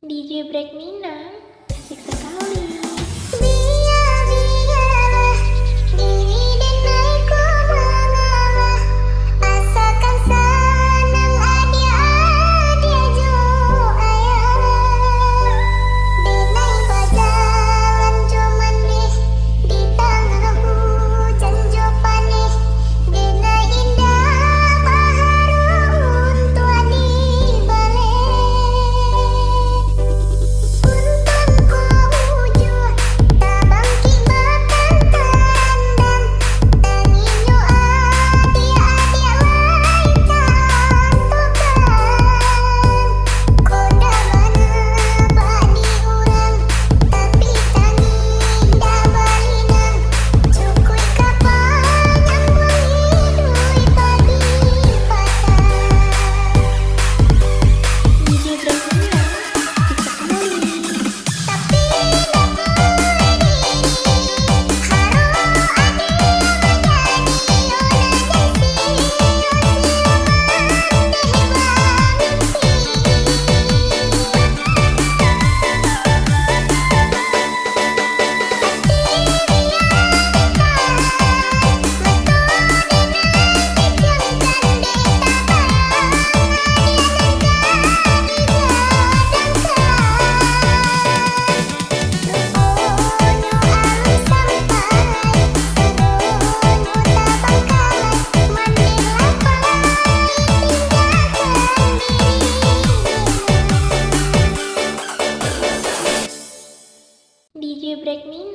DJ Break Minang, asik sekali. Biar-biarlah diri dan aku mengalah, asalkan senang adik-adik jo ayah. Denai pajalan jo manis, di tengah hujan jo panis. Denai indah baharu untuk di balik. DJ Break Minang, asik sekali. DJ Break Minang.